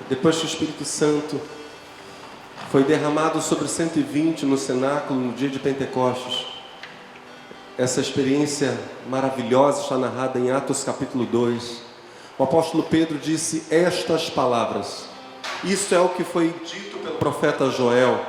Depois que o Espírito Santo foi derramado sobre 120 no cenáculo no dia de Pentecostes, essa experiência maravilhosa está narrada em Atos capítulo 2. O apóstolo Pedro disse estas palavras: isto é o que foi dito pelo profeta Joel: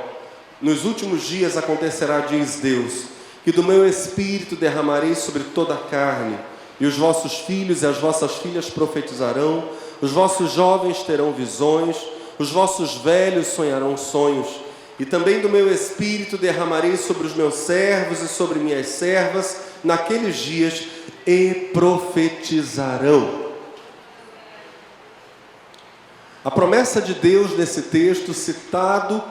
nos últimos dias acontecerá, diz Deus, que do meu espírito derramarei sobre toda a carne, e os vossos filhos e as vossas filhas profetizarão, os vossos jovens terão visões, os vossos velhos sonharão sonhos, e também do meu espírito derramarei sobre os meus servos e sobre minhas servas naqueles dias, e profetizarão. A promessa de Deus nesse texto, citado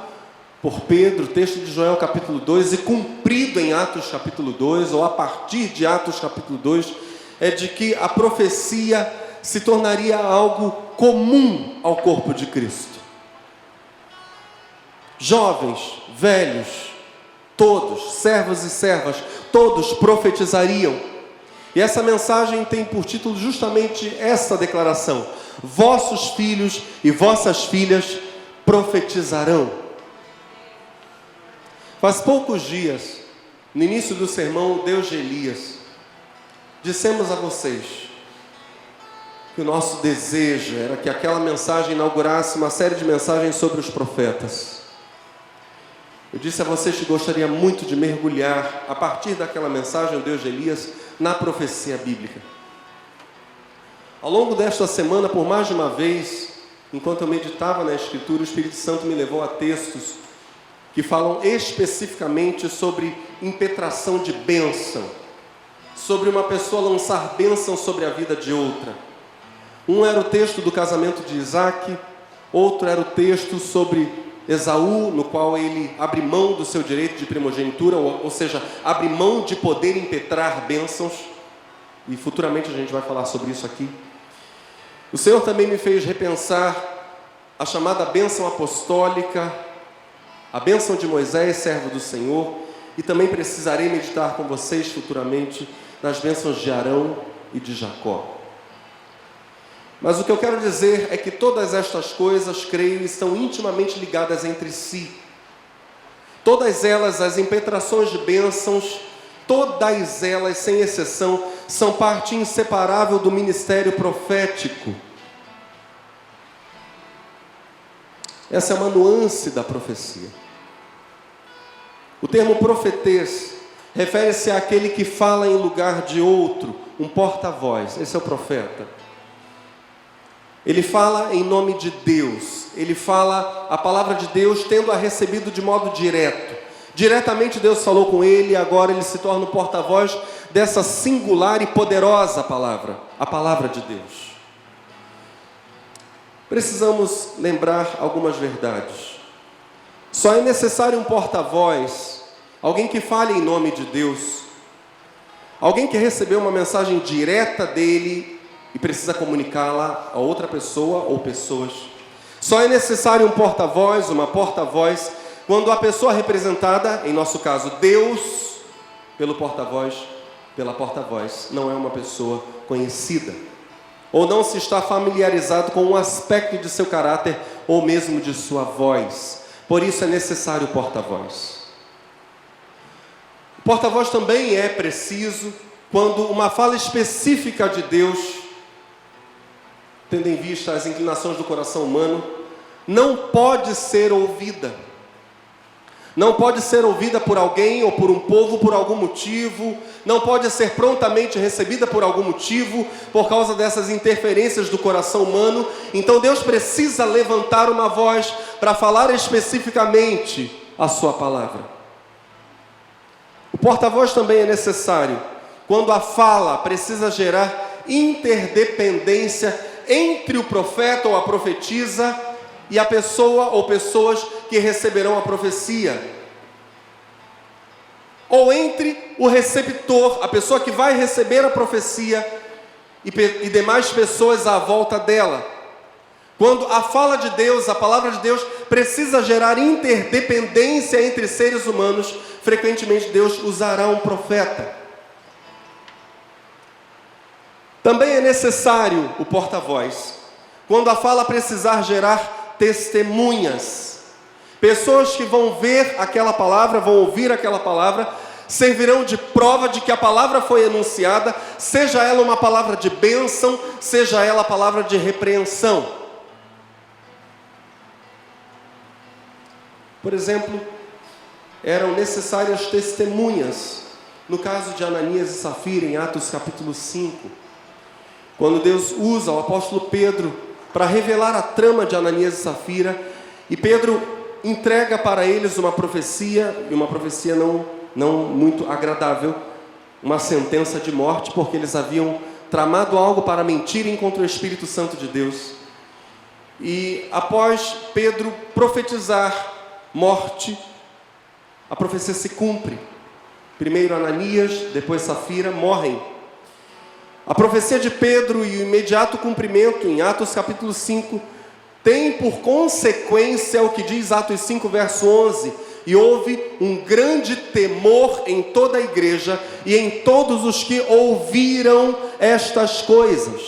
por Pedro, texto de Joel capítulo 2, e cumprido em Atos capítulo 2, ou a partir de Atos capítulo 2, é de que a profecia se tornaria algo comum ao corpo de Cristo. Jovens, velhos, todos, servos e servas, todos profetizariam. E essa mensagem tem por título justamente essa declaração: vossos filhos e vossas filhas profetizarão. Faz poucos dias, no início do sermão Deus de Elias, dissemos a vocês que o nosso desejo era que aquela mensagem inaugurasse uma série de mensagens sobre os profetas. Eu disse a vocês que gostaria muito de mergulhar, a partir daquela mensagem, o Deus de Elias, na profecia bíblica. Ao longo desta semana, por mais de uma vez, enquanto eu meditava na Escritura, o Espírito Santo me levou a textos que falam especificamente sobre impetração de bênção, sobre uma pessoa lançar bênção sobre a vida de outra. Um era o texto do casamento de Isaac, outro era o texto sobre Esaú, no qual ele abre mão do seu direito de primogenitura, ou seja, abre mão de poder impetrar bênçãos, e futuramente a gente vai falar sobre isso aqui. O Senhor também me fez repensar a chamada bênção apostólica, a bênção de Moisés, servo do Senhor, e também precisarei meditar com vocês futuramente nas bênçãos de Arão e de Jacó. Mas o que eu quero dizer é que todas estas coisas, creio, estão intimamente ligadas entre si. Todas elas, as impetrações de bênçãos, todas elas, sem exceção, são parte inseparável do ministério profético. Essa é uma nuance da profecia. O termo profetês refere-se àquele que fala em lugar de outro, um porta-voz. Esse é o profeta. Ele fala em nome de Deus. Ele fala a palavra de Deus tendo-a recebido de modo direto. Diretamente Deus falou com ele e agora ele se torna o porta-voz dessa singular e poderosa palavra, a palavra de Deus. Precisamos lembrar algumas verdades. Só é necessário um porta-voz, alguém que fale em nome de Deus, alguém que recebeu uma mensagem direta dele e precisa comunicá-la a outra pessoa ou pessoas. Só é necessário um porta-voz, uma porta-voz, quando a pessoa representada, em nosso caso Deus, pelo porta-voz, pela porta-voz, não é uma pessoa conhecida, ou não se está familiarizado com um aspecto de seu caráter, ou mesmo de sua voz. Por isso é necessário o porta-voz. O porta-voz também é preciso quando uma fala específica de Deus, tendo em vista as inclinações do coração humano, não pode ser ouvida. Não pode ser ouvida por alguém ou por um povo por algum motivo, não pode ser prontamente recebida por algum motivo, por causa dessas interferências do coração humano. Então Deus precisa levantar uma voz para falar especificamente a sua palavra. O porta-voz também é necessário quando a fala precisa gerar interdependência entre o profeta ou a profetisa e a pessoa ou pessoas que receberão a profecia, ou entre o receptor, a pessoa que vai receber a profecia e demais pessoas à volta dela. Quando a fala de Deus, a palavra de Deus precisa gerar interdependência entre seres humanos, frequentemente Deus usará um profeta. Também é necessário o porta-voz quando a fala precisar gerar testemunhas. Pessoas que vão ver aquela palavra, vão ouvir aquela palavra, servirão de prova de que a palavra foi enunciada, seja ela uma palavra de bênção, seja ela a palavra de repreensão. Por exemplo, eram necessárias testemunhas, no caso de Ananias e Safira, em Atos capítulo 5, quando Deus usa o apóstolo Pedro para revelar a trama de Ananias e Safira, e Pedro entrega para eles uma profecia, e uma profecia não muito agradável, uma sentença de morte, porque eles haviam tramado algo para mentirem contra o Espírito Santo de Deus. E após Pedro profetizar morte, a profecia se cumpre. Primeiro Ananias, depois Safira morrem. A profecia de Pedro e o imediato cumprimento, em Atos capítulo 5, tem por consequência o que diz Atos 5, verso 11: e houve um grande temor em toda a igreja e em todos os que ouviram estas coisas.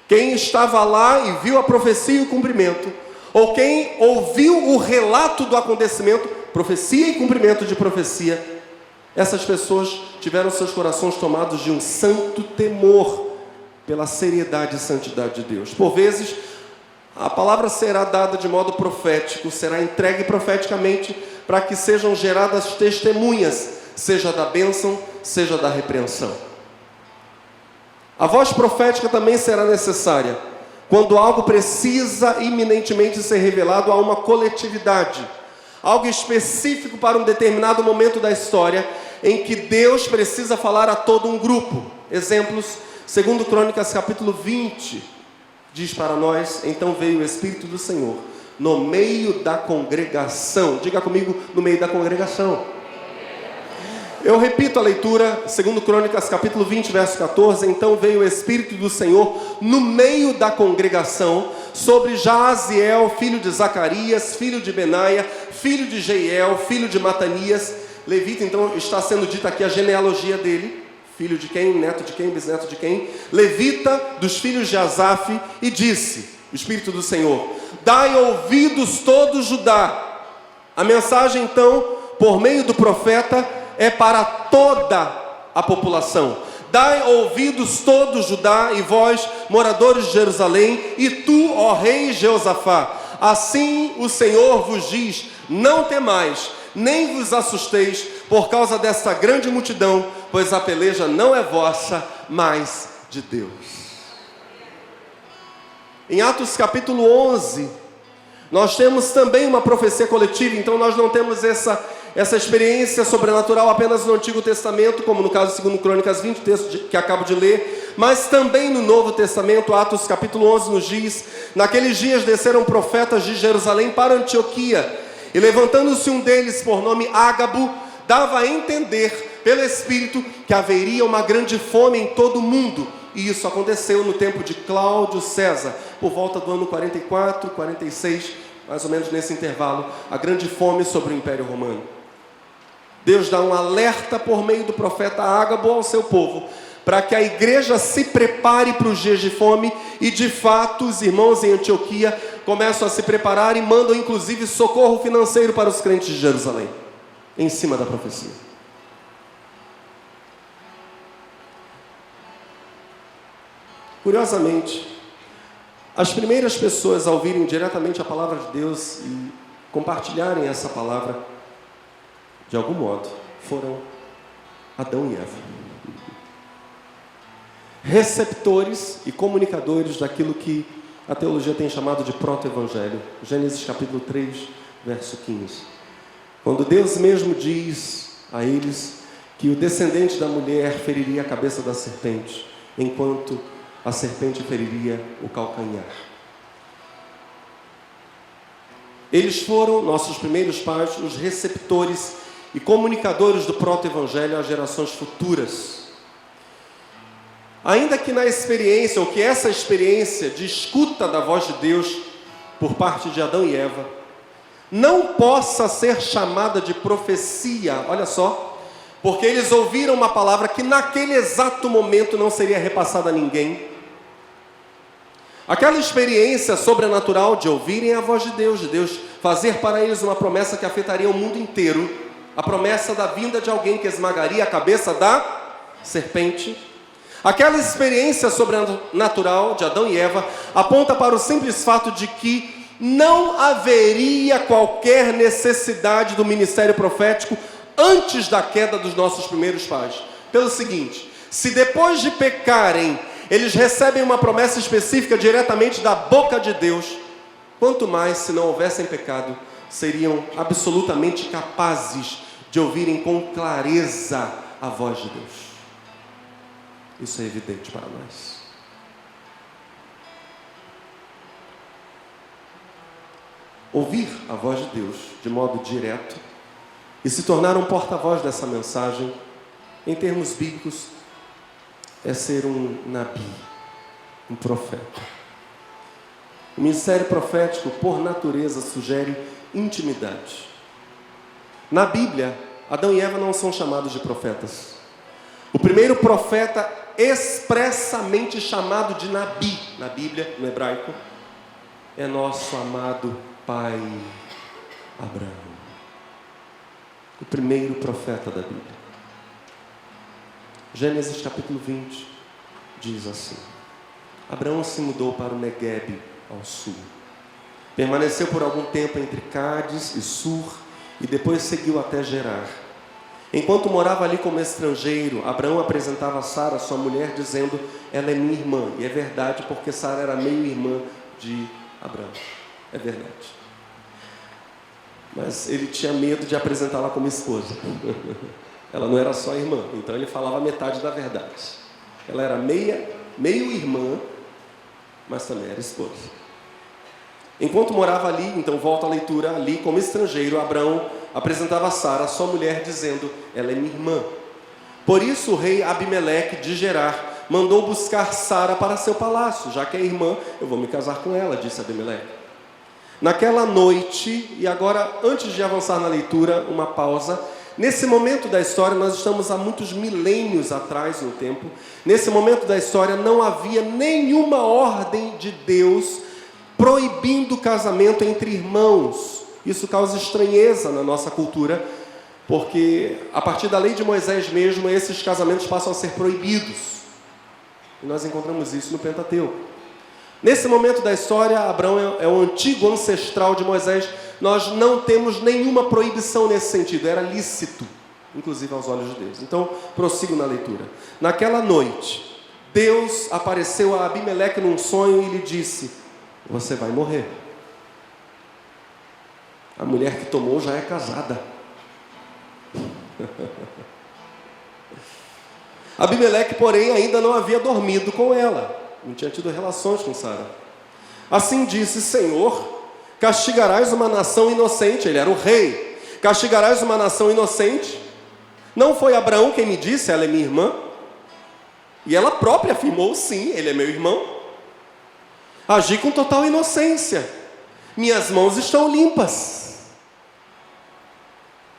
Quem estava lá e viu a profecia e o cumprimento, ou quem ouviu o relato do acontecimento, profecia e cumprimento de profecia, essas pessoas tiveram seus corações tomados de um santo temor pela seriedade e santidade de Deus. Por vezes, a palavra será dada de modo profético, será entregue profeticamente para que sejam geradas testemunhas, seja da bênção, seja da repreensão. A voz profética também será necessária quando algo precisa iminentemente ser revelado a uma coletividade, algo específico para um determinado momento da história em que Deus precisa falar a todo um grupo. Exemplos, 2 Crônicas capítulo 20, diz para nós: então veio o Espírito do Senhor no meio da congregação. Diga comigo, no meio da congregação. Eu repito a leitura, 2 Crônicas capítulo 20, verso 14. Então veio o Espírito do Senhor no meio da congregação sobre Jaaziel, filho de Zacarias, filho de Benaia, filho de Jeiel, filho de Matanias. Levita, então está sendo dita aqui a genealogia dele. Filho de quem, neto de quem, bisneto de quem? Levita dos filhos de Asaf. E disse, o Espírito do Senhor: dai ouvidos todo Judá. A mensagem então, por meio do profeta, é para toda a população. Dai ouvidos todo Judá, e vós, moradores de Jerusalém, e tu, ó rei Jeosafá, assim o Senhor vos diz: não temais, nem vos assusteis por causa desta grande multidão, pois a peleja não é vossa, mas de Deus. Em Atos capítulo 11, nós temos também uma profecia coletiva. Então nós não temos essa experiência sobrenatural apenas no Antigo Testamento, como no caso de 2 Crônicas 20, texto que acabo de ler, mas também no Novo Testamento. Atos capítulo 11 nos diz: naqueles dias desceram profetas de Jerusalém para Antioquia, e levantando-se um deles por nome Ágabo, dava a entender pelo Espírito que haveria uma grande fome em todo o mundo. E isso aconteceu no tempo de Cláudio César, por volta do ano 44, 46, mais ou menos nesse intervalo, a grande fome sobre o Império Romano. Deus dá um alerta por meio do profeta Ágabo ao seu povo, para que a igreja se prepare para os dias de fome, e de fato os irmãos em Antioquia começam a se preparar e mandam inclusive socorro financeiro para os crentes de Jerusalém, em cima da profecia. Curiosamente, as primeiras pessoas a ouvirem diretamente a palavra de Deus e compartilharem essa palavra, de algum modo, foram Adão e Eva. Receptores e comunicadores daquilo que a teologia tem chamado de proto-evangelho. Gênesis capítulo 3, verso 15. Quando Deus mesmo diz a eles que o descendente da mulher feriria a cabeça da serpente, enquanto a serpente feriria o calcanhar. Eles foram, nossos primeiros pais, os receptores e comunicadores do proto-evangelho às gerações futuras. Ainda que na experiência, ou que essa experiência de escuta da voz de Deus por parte de Adão e Eva não possa ser chamada de profecia, olha só, porque eles ouviram uma palavra que naquele exato momento não seria repassada a ninguém. Aquela experiência sobrenatural de ouvirem a voz de Deus fazer para eles uma promessa que afetaria o mundo inteiro, a promessa da vinda de alguém que esmagaria a cabeça da serpente. Aquela experiência sobrenatural de Adão e Eva aponta para o simples fato de que não haveria qualquer necessidade do ministério profético antes da queda dos nossos primeiros pais. Pelo seguinte, se depois de pecarem, eles recebem uma promessa específica diretamente da boca de Deus, quanto mais, se não houvessem pecado, seriam absolutamente capazes de ouvirem com clareza a voz de Deus. Isso é evidente para nós. Ouvir a voz de Deus de modo direto e se tornar um porta-voz dessa mensagem, em termos bíblicos, é ser um nabi, um profeta. O ministério profético, por natureza, sugere intimidade. Na Bíblia, Adão e Eva não são chamados de profetas. O primeiro profeta expressamente chamado de nabi, na Bíblia, no hebraico, é nosso amado pai Abraão. O primeiro profeta da Bíblia. Gênesis capítulo 20 diz assim: Abraão se mudou para o Neguebe, ao sul. Permaneceu por algum tempo entre Cádiz e Sur e depois seguiu até Gerar. Enquanto morava ali como estrangeiro, Abraão apresentava Sara, sua mulher, dizendo: ela é minha irmã. E é verdade, porque Sara era meio-irmã de Abraão. É verdade. Mas ele tinha medo de apresentá-la como esposa. Ela não era só irmã, então ele falava metade da verdade. Ela era meio-irmã, mas também era esposa. Enquanto morava ali, então volta a leitura, ali como estrangeiro, Abraão apresentava Sara, sua mulher, dizendo: ela é minha irmã. Por isso o rei Abimeleque de Gerar mandou buscar Sara para seu palácio. Já que é irmã, eu vou me casar com ela, disse Abimeleque. Naquela noite, e agora antes de avançar na leitura, uma pausa. Nesse momento da história, nós estamos há muitos milênios atrás no tempo. Nesse momento da história não havia nenhuma ordem de Deus proibindo o casamento entre irmãos. Isso causa estranheza na nossa cultura, porque a partir da lei de Moisés mesmo, esses casamentos passam a ser proibidos. E nós encontramos isso no Pentateuco. Nesse momento da história, Abraão é o antigo ancestral de Moisés. Nós não temos nenhuma proibição nesse sentido, era lícito, inclusive aos olhos de Deus. Então, prossigo na leitura. Naquela noite, Deus apareceu a Abimeleque num sonho e lhe disse: você vai morrer. A mulher que tomou já é casada. Abimeleque, porém, ainda não havia dormido com ela. Não tinha tido relações com Sara. Assim disse: Senhor, castigarás uma nação inocente. Ele era o rei. Castigarás uma nação inocente? Não foi Abraão quem me disse, ela é minha irmã? E ela própria afirmou: sim, ele é meu irmão. Agi com total inocência. Minhas mãos estão limpas.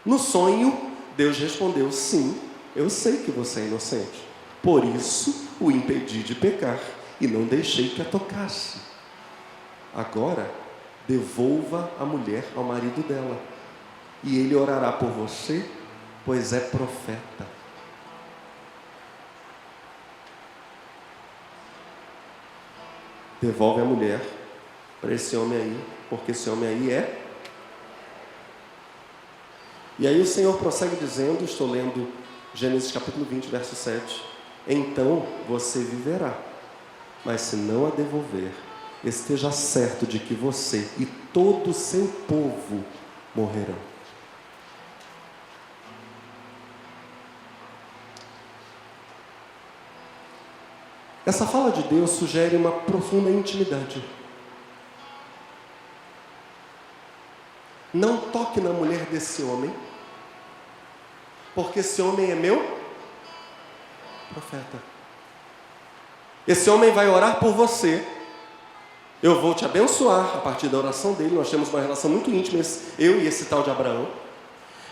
No sonho, Deus respondeu: sim, eu sei que você é inocente. Por isso, o impedi de pecar e não deixei que a tocasse. Agora, devolva a mulher ao marido dela, e ele orará por você, pois é profeta. Devolve a mulher para esse homem aí, porque esse homem aí é... E aí o Senhor prossegue dizendo, estou lendo Gênesis capítulo 20, verso 7. Então você viverá, mas se não a devolver, esteja certo de que você e todo o seu povo morrerão. Essa fala de Deus sugere uma profunda intimidade. Não toque na mulher desse homem, porque esse homem é meu profeta. Esse homem vai orar por você. Eu vou te abençoar a partir da oração dele. Nós temos uma relação muito íntima, eu e esse tal de Abraão.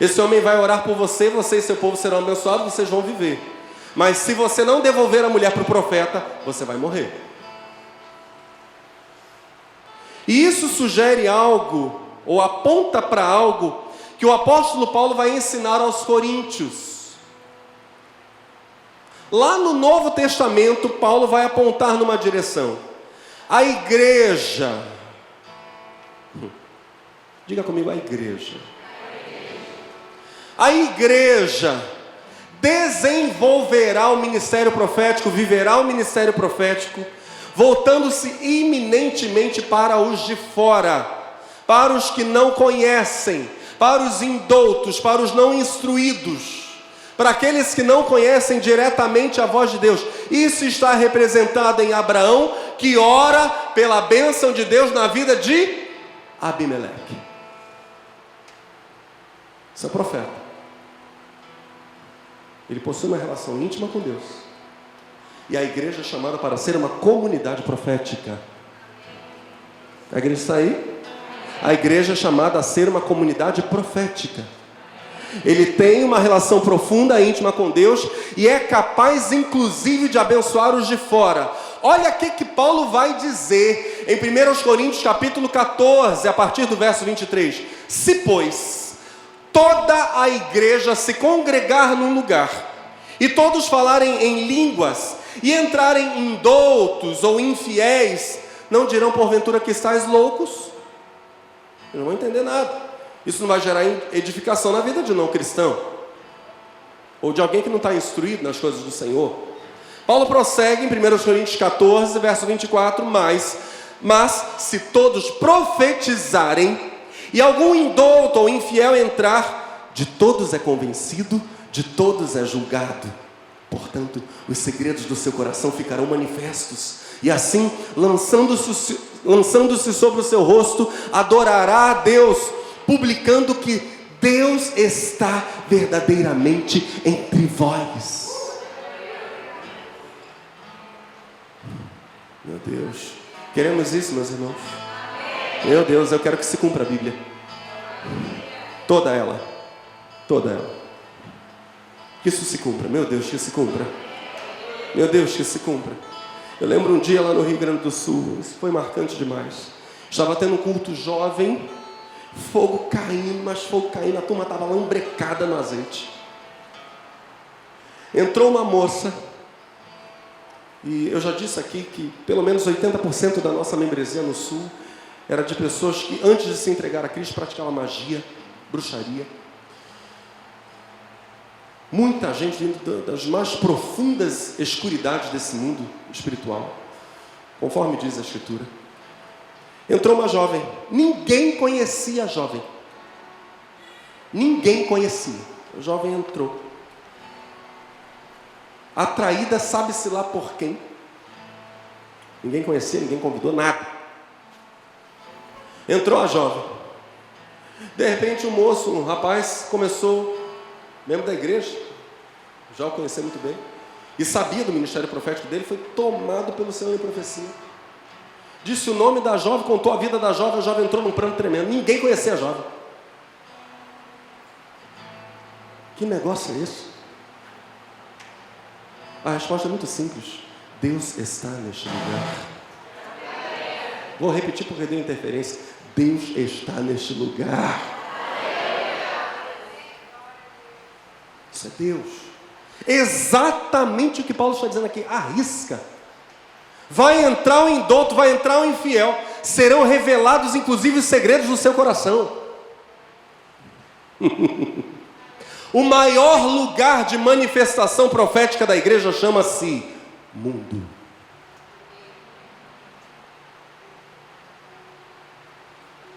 Esse homem vai orar por você, você e seu povo serão abençoados, vocês vão viver. Mas se você não devolver a mulher para o profeta, você vai morrer. E isso sugere algo, ou aponta para algo, que o apóstolo Paulo vai ensinar aos coríntios. Lá no Novo Testamento, Paulo vai apontar numa direção. A igreja, diga comigo, a igreja. A igreja desenvolverá o ministério profético, viverá o ministério profético, voltando-se iminentemente para os de fora, para os que não conhecem, para os indoutos, para os não instruídos, para aqueles que não conhecem diretamente a voz de Deus. Isso está representado em Abraão, que ora pela bênção de Deus na vida de Abimeleque. Isso é profeta. Ele possui uma relação íntima com Deus. E a igreja é chamada para ser uma comunidade profética. A igreja está aí? A igreja é chamada a ser uma comunidade profética. Ele tem uma relação profunda, íntima com Deus, e é capaz inclusive de abençoar os de fora. Olha o que Paulo vai dizer em 1 Coríntios capítulo 14, a partir do verso 23. Se, pois, toda a igreja se congregar num lugar, e todos falarem em línguas, e entrarem indoutos ou infiéis, não dirão porventura que estáis loucos? Eu não vou entender nada. Isso não vai gerar edificação na vida de um não cristão, ou de alguém que não está instruído nas coisas do Senhor. Paulo prossegue em 1 Coríntios 14, verso 24, mas se todos profetizarem, e algum indouto ou infiel entrar, de todos é convencido, de todos é julgado. Portanto, os segredos do seu coração ficarão manifestos, e assim, lançando-se sobre o seu rosto, adorará a Deus, publicando que Deus está verdadeiramente entre vós. Meu Deus, queremos isso, meus irmãos? Meu Deus, eu quero que se cumpra a Bíblia. Toda ela. Que isso se cumpra, meu Deus, que se cumpra. Meu Deus, que se cumpra. Eu lembro um dia lá no Rio Grande do Sul, isso foi marcante demais. Estava tendo um culto jovem, fogo caindo, a turma estava lambrecada no azeite. Entrou uma moça, e eu já disse aqui que pelo menos 80% da nossa membresia no Sul era de pessoas que antes de se entregar a Cristo praticavam magia, bruxaria. Muita gente vindo das mais profundas escuridades desse mundo espiritual, conforme diz a Escritura. Entrou uma jovem, ninguém conhecia a jovem. Ninguém conhecia. A jovem entrou. Atraída, sabe-se lá por quem. Ninguém conhecia, ninguém convidou, nada. Entrou a jovem. De repente um moço, um rapaz, começou, membro da igreja, já o conhecia muito bem, e sabia do ministério profético dele, foi tomado pelo Senhor em profecia. Disse o nome da jovem, contou a vida da jovem, a jovem entrou num pranto tremendo. Ninguém conhecia a jovem. Que negócio é esse? A resposta é muito simples. Deus está neste lugar. Vou repetir porque deu interferência. Deus está neste lugar. Isso é Deus. Exatamente o que Paulo está dizendo aqui. Arrisca. Vai entrar o indouto, vai entrar o infiel. Serão revelados inclusive os segredos do seu coração. O maior lugar de manifestação profética da igreja chama-se mundo.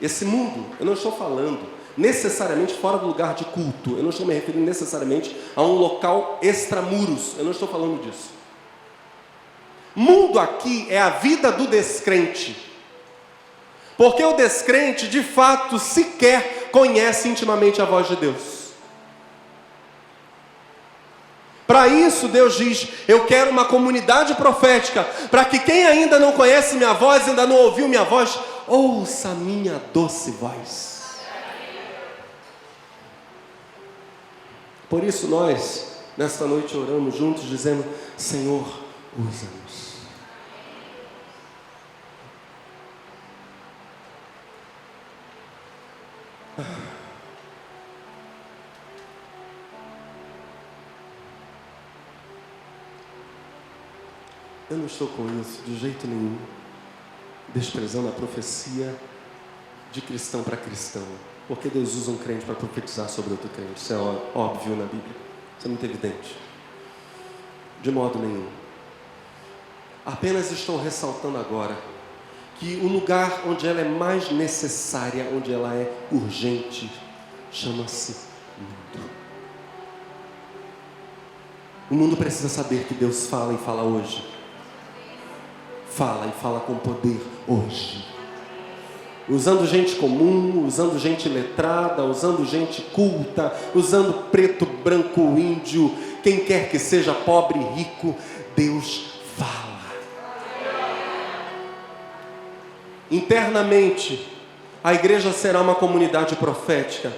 Esse mundo, eu não estou falando necessariamente fora do lugar de culto. Eu não estou me referindo necessariamente a um local extramuros. Eu não estou falando disso. Mundo aqui é a vida do descrente. Porque o descrente, de fato, sequer conhece intimamente a voz de Deus. Para isso, Deus diz, eu quero uma comunidade profética, para que quem ainda não conhece minha voz, ainda não ouviu minha voz, ouça a minha doce voz. Por isso nós, nesta noite, oramos juntos, dizendo, Senhor, usa-nos. Eu não estou com isso de jeito nenhum, desprezando a profecia de cristão para cristão, porque Deus usa um crente para profetizar sobre outro crente. Isso é óbvio na Bíblia, isso é muito evidente. De modo nenhum. Apenas estou ressaltando agora que o lugar onde ela é mais necessária, onde ela é urgente, chama-se mundo. O mundo precisa saber que Deus fala e fala hoje. Fala e fala com poder hoje. Usando gente comum, usando gente letrada, usando gente culta, usando preto, branco, índio, quem quer que seja, pobre, rico, Deus fala. Internamente, a igreja será uma comunidade profética,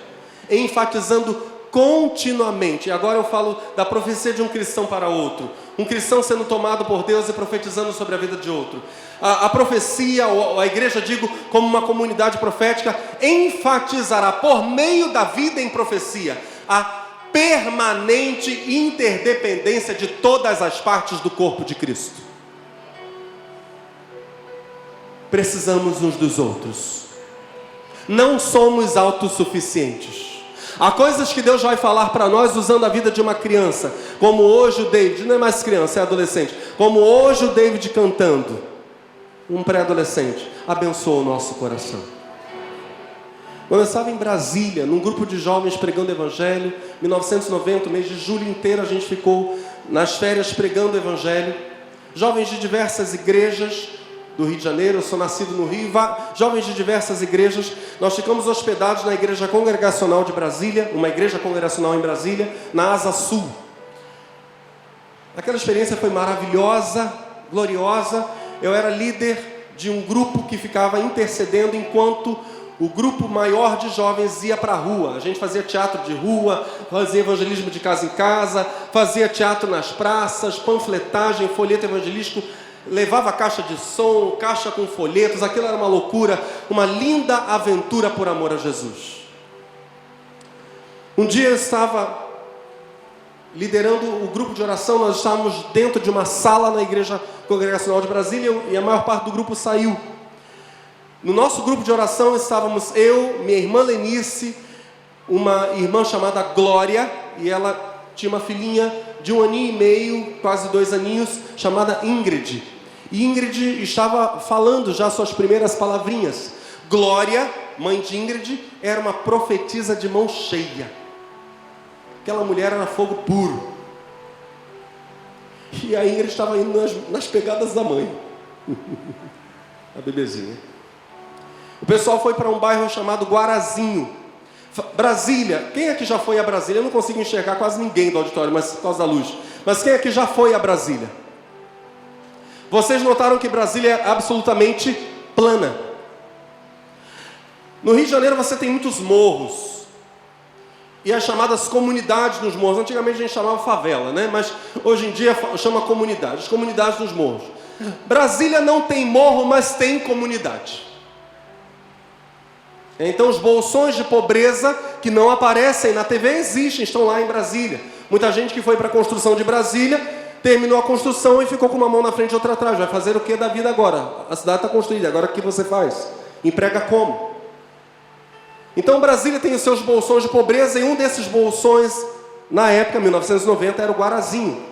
enfatizando continuamente. E agora eu falo da profecia de um cristão para outro. Um cristão sendo tomado por Deus e profetizando sobre a vida de outro. A profecia, ou a igreja, digo, como uma comunidade profética, enfatizará por meio da vida em profecia a permanente interdependência de todas as partes do corpo de Cristo. Precisamos uns dos outros. Não somos autossuficientes. Há coisas que Deus vai falar para nós usando a vida de uma criança, como hoje o David, não é mais criança, é adolescente, como hoje o David cantando, um pré-adolescente, abençoa o nosso coração. Quando eu estava em Brasília, num grupo de jovens pregando o Evangelho, 1990, o mês de julho inteiro a gente ficou nas férias pregando o Evangelho, jovens de diversas igrejas do Rio de Janeiro, eu sou nascido no Rio, jovens de diversas igrejas. Nós ficamos hospedados na Igreja Congregacional de Brasília, uma igreja congregacional em Brasília, na Asa Sul. Aquela experiência foi maravilhosa, gloriosa. Eu era líder de um grupo que ficava intercedendo enquanto o grupo maior de jovens ia para a rua. A gente fazia teatro de rua, fazia evangelismo de casa em casa, fazia teatro nas praças, panfletagem, folheto evangelístico, levava caixa de som, caixa com folhetos. Aquilo era uma loucura, uma linda aventura por amor a Jesus. Um dia eu estava liderando o grupo de oração. Nós estávamos dentro de uma sala na Igreja Congregacional de Brasília e a maior parte do grupo saiu. No nosso grupo de oração estávamos eu, minha irmã Lenice, uma irmã chamada Glória, e ela tinha uma filhinha de 1 aninho e meio, quase 2 aninhos, chamada Ingrid. E Ingrid estava falando já suas primeiras palavrinhas. Glória, mãe de Ingrid, era uma profetisa de mão cheia. Aquela mulher era fogo puro. E a Ingrid estava indo nas pegadas da mãe. A bebezinha. O pessoal foi para um bairro chamado Guarazinho. Brasília, quem aqui já foi a Brasília? Eu não consigo enxergar quase ninguém do auditório, mas por causa da luz. Mas quem aqui já foi a Brasília? Vocês notaram que Brasília é absolutamente plana. No Rio de Janeiro você tem muitos morros. E as chamadas comunidades nos morros. Antigamente a gente chamava favela, né? Mas hoje em dia chama comunidade. As comunidades nos morros. Brasília não tem morro, mas tem comunidade. Então os bolsões de pobreza que não aparecem na TV existem, estão lá em Brasília. Muita gente que foi para a construção de Brasília terminou a construção e ficou com uma mão na frente e outra atrás. Vai fazer o que da vida agora? A cidade está construída, agora o que você faz? Emprega como? Então Brasília tem os seus bolsões de pobreza, e um desses bolsões, na época, 1990, era o Guarazinho.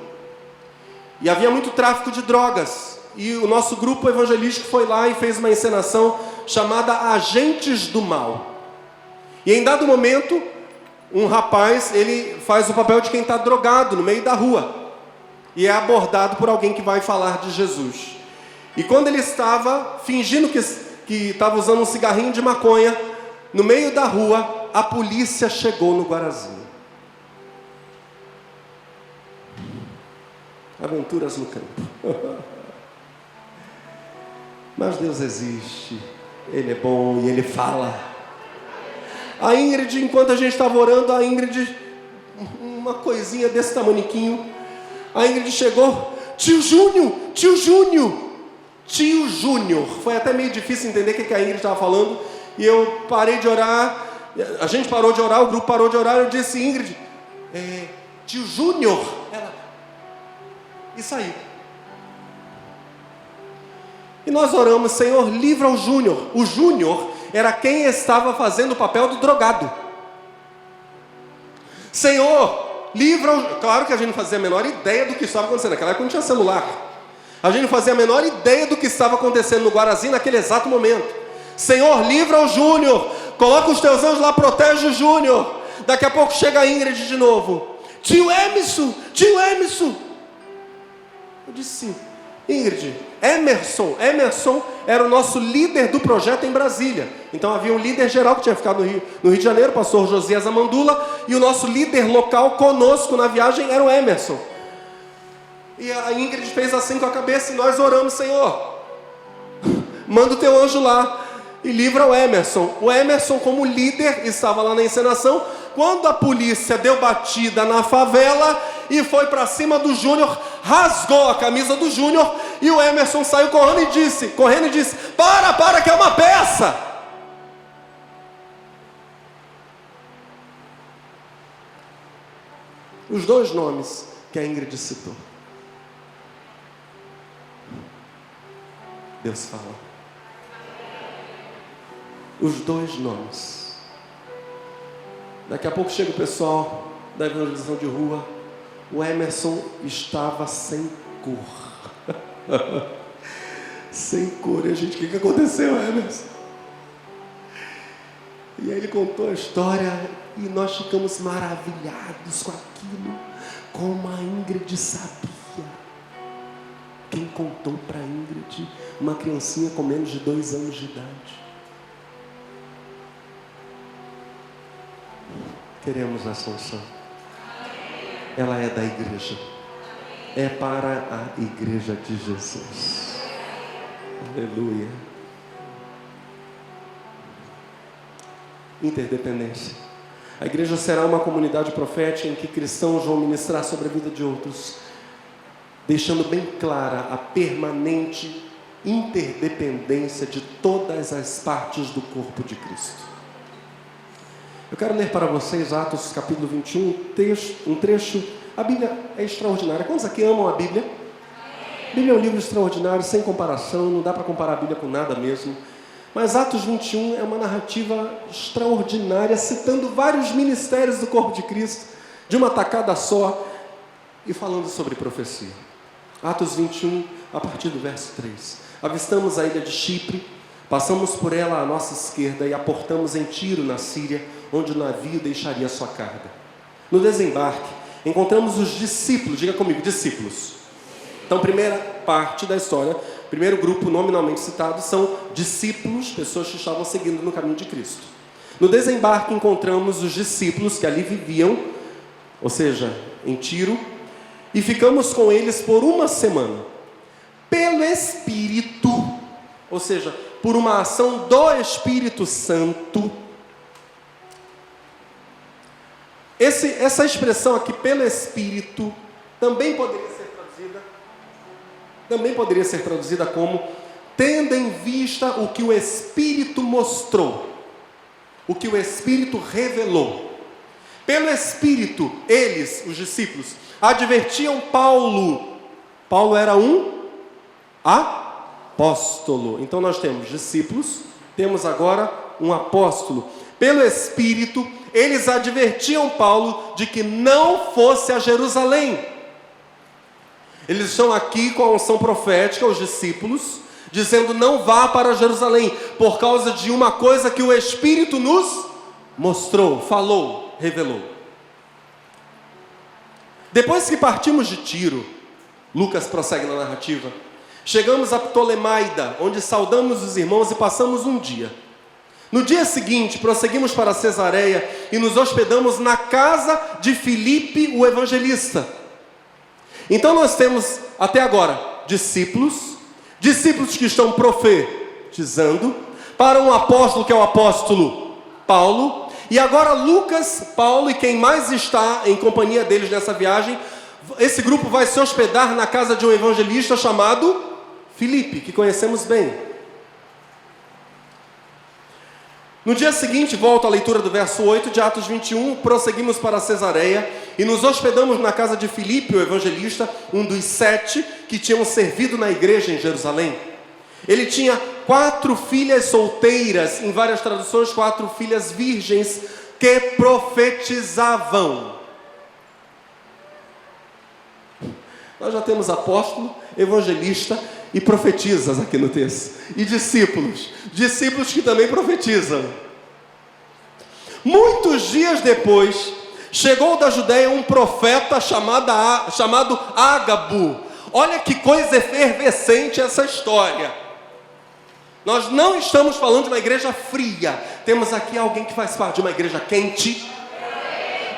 E havia muito tráfico de drogas. E o nosso grupo evangelístico foi lá e fez uma encenação chamada Agentes do Mal. E em dado momento, um rapaz, ele faz o papel de quem está drogado no meio da rua. E é abordado por alguém que vai falar de Jesus. E quando ele estava fingindo que estava usando um cigarrinho de maconha, no meio da rua, a polícia chegou no Guarazinho. Aventuras no campo. Mas Deus existe, Ele é bom e Ele fala. A Ingrid, enquanto a gente estava orando, a Ingrid, uma coisinha desse tamaniquinho, a Ingrid chegou, tio Júnior, tio Júnior, tio Júnior. Foi até meio difícil entender o que a Ingrid estava falando, e eu parei de orar, A gente parou de orar, o grupo parou de orar. Eu disse: Ingrid, tio Júnior. Ela, isso aí. E nós oramos: Senhor, livra o Júnior. O Júnior era quem estava fazendo o papel do drogado. Senhor, livra o... Claro que a gente não fazia a menor ideia do que estava acontecendo. Naquela época não tinha celular. A gente não fazia a menor ideia do que estava acontecendo no Guarazinho naquele exato momento. Senhor, livra o Júnior. Coloca os teus anjos lá, protege o Júnior. Daqui a pouco chega a Ingrid de novo. Tio Emerson, tio Emerson. Eu disse: Ingrid, Emerson era o nosso líder do projeto em Brasília. Então havia um líder geral que tinha ficado no Rio de Janeiro, o pastor Josias Amandula, e o nosso líder local conosco na viagem era o Emerson. E a Ingrid fez assim com a cabeça e nós oramos: Senhor, manda o teu anjo lá e livra o Emerson. O Emerson, como líder, estava lá na encenação. Quando a polícia deu batida na favela e foi para cima do Júnior, rasgou a camisa do Júnior, e o Emerson saiu correndo e disse: para que é uma peça. Os dois nomes que a Ingrid citou, Deus fala. Os dois nomes. Daqui a pouco chega o pessoal da evangelização de rua. O Emerson estava sem cor. Sem cor. E a gente: o que aconteceu, Emerson? E aí ele contou a história e nós ficamos maravilhados com aquilo. Como a Ingrid sabia. Quem contou para a Ingrid? Uma criancinha com menos de 2 anos de idade. Queremos essa unção. Ela é da igreja. É para a igreja de Jesus. Aleluia. Interdependência. A igreja será uma comunidade profética em que cristãos vão ministrar sobre a vida de outros, deixando bem clara a permanente interdependência de todas as partes do corpo de Cristo. Eu quero ler para vocês Atos capítulo 21, um trecho. A Bíblia é extraordinária. Quantos aqui amam a Bíblia? A Bíblia é um livro extraordinário, sem comparação, não dá para comparar a Bíblia com nada mesmo. Mas Atos 21 é uma narrativa extraordinária, citando vários ministérios do corpo de Cristo, de uma tacada só, e falando sobre profecia. Atos 21, a partir do verso 3. Avistamos a ilha de Chipre, passamos por ela à nossa esquerda e aportamos em Tiro, na Síria, onde o navio deixaria sua carga. No desembarque, encontramos os discípulos. Diga comigo: discípulos. Então, primeira parte da história, primeiro grupo nominalmente citado são discípulos, pessoas que estavam seguindo no caminho de Cristo. No desembarque encontramos os discípulos que ali viviam, ou seja, em Tiro, e ficamos com eles por 1 semana. Pelo Espírito, ou seja, por uma ação do Espírito Santo. Essa expressão aqui, pelo Espírito, também poderia ser traduzida como tendo em vista o que o Espírito mostrou, o que o Espírito revelou. Pelo Espírito, eles, os discípulos, advertiam Paulo. Paulo era um apóstolo. Então nós temos discípulos, temos agora um apóstolo. Pelo Espírito, eles advertiam Paulo de que não fosse a Jerusalém. Eles estão aqui com a unção profética, os discípulos, dizendo: não vá para Jerusalém, por causa de uma coisa que o Espírito nos mostrou, falou, revelou. Depois que partimos de Tiro, Lucas prossegue na narrativa, chegamos a Ptolemaida, onde saudamos os irmãos e passamos um dia. No dia seguinte, prosseguimos para Cesareia e nos hospedamos na casa de Filipe, o evangelista. Então nós temos, até agora, discípulos que estão profetizando, para um apóstolo que é o apóstolo Paulo, e agora Lucas, Paulo e quem mais está em companhia deles nessa viagem. Esse grupo vai se hospedar na casa de um evangelista chamado Filipe, que conhecemos bem. No dia seguinte, volto à leitura do verso 8 de Atos 21, prosseguimos para Cesareia e nos hospedamos na casa de Filipe, o evangelista, um dos 7 que tinham servido na igreja em Jerusalém. Ele tinha 4 filhas solteiras, em várias traduções, 4 filhas virgens, que profetizavam. Nós já temos apóstolo, evangelista e profetizas aqui no texto. E discípulos que também profetizam. Muitos dias depois, chegou da Judeia um profeta chamado Ágabo. Olha que coisa efervescente essa história. Nós não estamos falando de uma igreja fria. Temos aqui alguém que faz parte de uma igreja quente.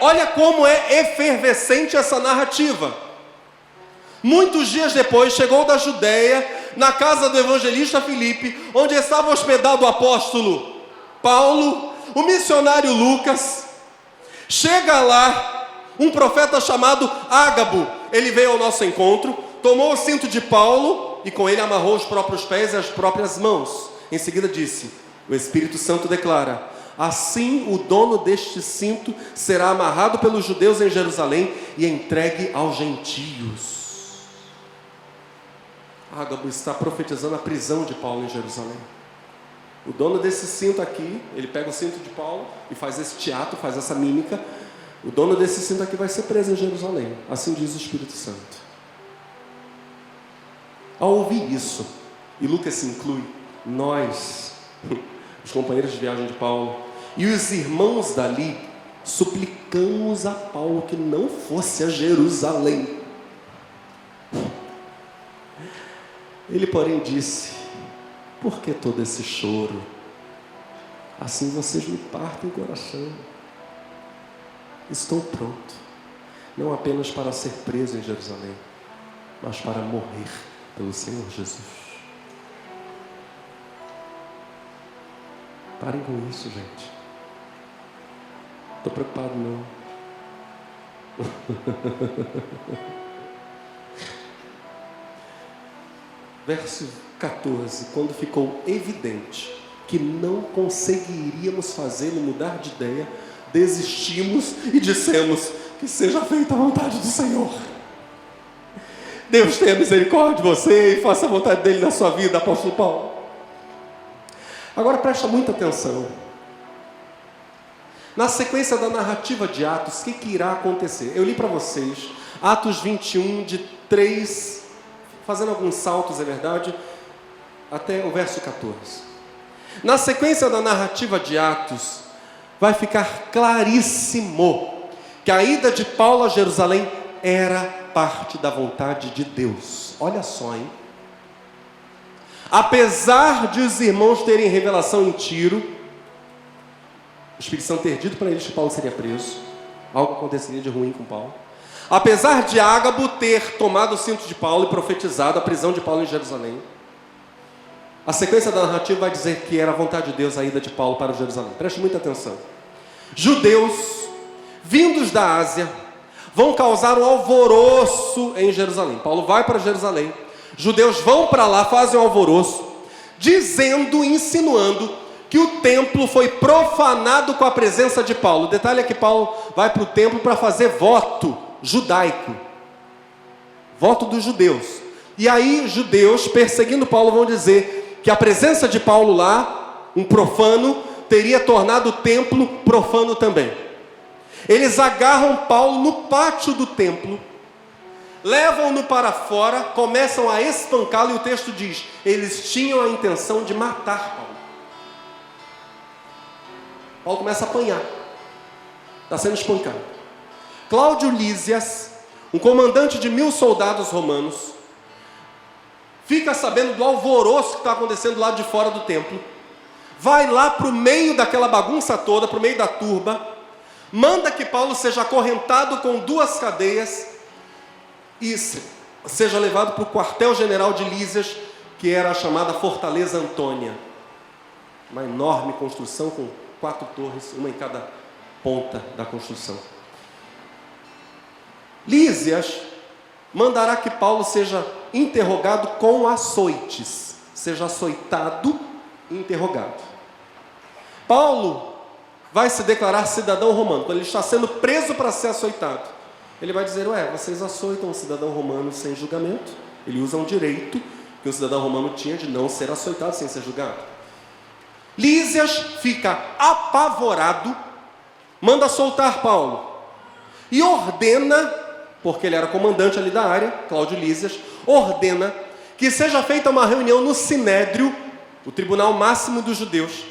Olha como é efervescente essa narrativa. Muitos dias depois, chegou da Judeia, na casa do evangelista Filipe, onde estava hospedado o apóstolo Paulo, o missionário Lucas. Chega lá um profeta chamado Ágabo. Ele veio ao nosso encontro, tomou o cinto de Paulo e com ele amarrou os próprios pés e as próprias mãos. Em seguida disse: o Espírito Santo declara: assim o dono deste cinto será amarrado pelos judeus em Jerusalém e entregue aos gentios. Ágabo está profetizando a prisão de Paulo em Jerusalém. O dono desse cinto aqui, ele pega o cinto de Paulo e faz esse teatro, faz essa mímica. O dono desse cinto aqui vai ser preso em Jerusalém. Assim diz o Espírito Santo. Ao ouvir isso, e Lucas se inclui, nós, os companheiros de viagem de Paulo, e os irmãos dali, suplicamos a Paulo que não fosse a Jerusalém. Ele, porém, disse: por que todo esse choro? Assim vocês me partem o coração. Estou pronto, não apenas para ser preso em Jerusalém, mas para morrer pelo Senhor Jesus. Parem com isso, gente. Estou preocupado não. Verso 14, quando ficou evidente que não conseguiríamos fazê-lo mudar de ideia, desistimos e dissemos: que seja feita a vontade do Senhor. Deus tenha misericórdia de você e faça a vontade dele na sua vida, apóstolo Paulo. Agora presta muita atenção. Na sequência da narrativa de Atos, o que irá acontecer? Eu li para vocês Atos 21, de 3, fazendo alguns saltos, é verdade, até o verso 14. Na sequência da narrativa de Atos, vai ficar claríssimo que a ida de Paulo a Jerusalém era parte da vontade de Deus. Olha só, hein? Apesar de os irmãos terem revelação em Tiro, o Espírito Santo ter dito para eles que Paulo seria preso, algo aconteceria de ruim com Paulo. Apesar de Ágabo ter tomado o cinto de Paulo e profetizado a prisão de Paulo em Jerusalém, a sequência da narrativa vai dizer que era a vontade de Deus a ida de Paulo para Jerusalém. Preste muita atenção. Judeus vindos da Ásia vão causar um alvoroço em Jerusalém. Paulo vai para Jerusalém, judeus vão para lá, fazem um alvoroço, dizendo, insinuando que o templo foi profanado com a presença de Paulo. O detalhe é que Paulo vai para o templo para fazer voto judaico, voto dos judeus. E aí judeus, perseguindo Paulo, vão dizer que a presença de Paulo lá, um profano, teria tornado o templo profano também. Eles agarram Paulo no pátio do templo, levam-no para fora, começam a espancá-lo, e o texto diz: eles tinham a intenção de matar Paulo. Paulo começa a apanhar, está sendo espancado. Cláudio Lísias, um comandante de 1000 soldados romanos, fica sabendo do alvoroço que está acontecendo lá de fora do templo, vai lá para o meio daquela bagunça toda, para o meio da turba, manda que Paulo seja acorrentado com 2 cadeias e seja levado para o quartel-general de Lísias, que era a chamada Fortaleza Antônia, uma enorme construção com 4 torres, uma em cada ponta da construção. Lísias mandará que Paulo seja interrogado com açoites, seja açoitado e interrogado. Paulo vai se declarar cidadão romano, quando ele está sendo preso para ser açoitado, ele vai dizer, vocês açoitam um cidadão romano sem julgamento. Ele usa um direito que o cidadão romano tinha de não ser açoitado sem ser julgado. Lísias fica apavorado, manda soltar Paulo e ordena, porque ele era comandante ali da área, Cláudio Lísias, ordena que seja feita uma reunião no Sinédrio, o tribunal máximo dos judeus,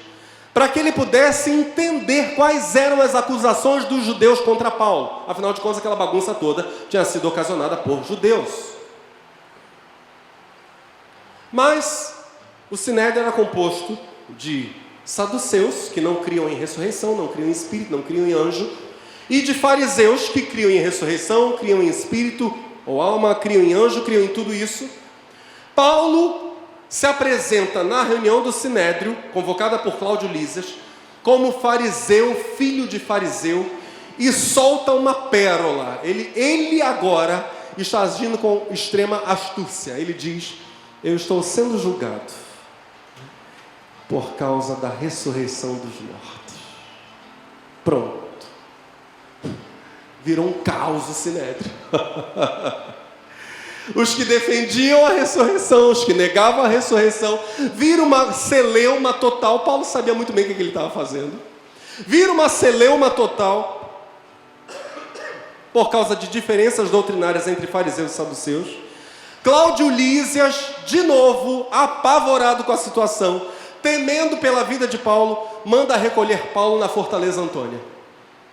para que ele pudesse entender quais eram as acusações dos judeus contra Paulo. Afinal de contas, aquela bagunça toda tinha sido ocasionada por judeus. Mas o Sinédrio era composto de saduceus, que não criam em ressurreição, não criam em espírito, não criam em anjo, e de fariseus, que criam em ressurreição, criam em espírito ou alma, criam em anjo, criam em tudo isso. Paulo se apresenta na reunião do Sinédrio, convocada por Cláudio Lísias, como fariseu, filho de fariseu, e solta uma pérola. Ele agora está agindo com extrema astúcia. Ele diz, eu estou sendo julgado por causa da ressurreição dos mortos. Pronto. Virou um caos o Sinédrio. Os que defendiam a ressurreição, os que negavam a ressurreição, viram uma celeuma total. Paulo sabia muito bem o que ele estava fazendo. Viram uma celeuma total, por causa de diferenças doutrinárias entre fariseus e saduceus. Cláudio Lísias, de novo, apavorado com a situação, temendo pela vida de Paulo, manda recolher Paulo na fortaleza Antônia.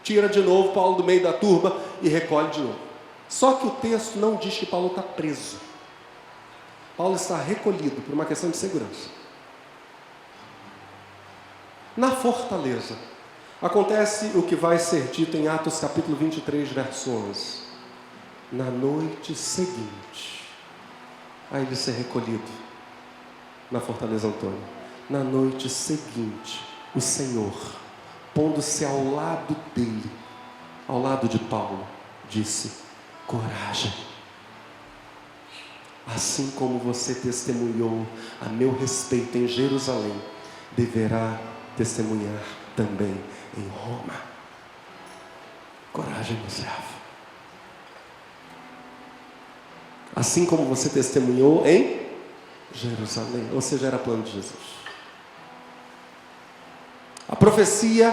Tira de novo Paulo do meio da turba e recolhe de novo. Só que o texto não diz que Paulo está preso. Paulo está recolhido por uma questão de segurança. Na fortaleza, acontece o que vai ser dito em Atos capítulo 23, verso 11. Na noite seguinte, a ele ser recolhido na fortaleza Antônia. Na noite seguinte, o Senhor, pondo-se ao lado dele, ao lado de Paulo, disse, coragem, assim como você testemunhou a meu respeito em Jerusalém, deverá testemunhar também em Roma. Coragem, meu servo. Assim como você testemunhou em Jerusalém, ou seja, era plano de Jesus. A profecia,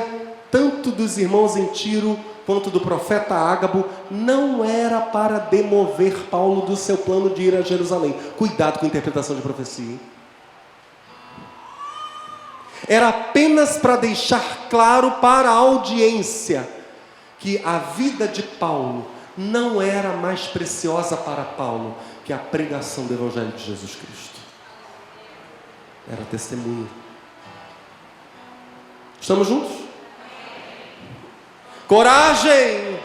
tanto dos irmãos em Tiro, quanto do profeta Ágabo, não era para demover Paulo do seu plano de ir a Jerusalém. Cuidado com a interpretação de profecia, hein? Era apenas para deixar claro para a audiência que a vida de Paulo não era mais preciosa para Paulo que a pregação do Evangelho de Jesus Cristo. Era testemunho. Estamos juntos? Coragem!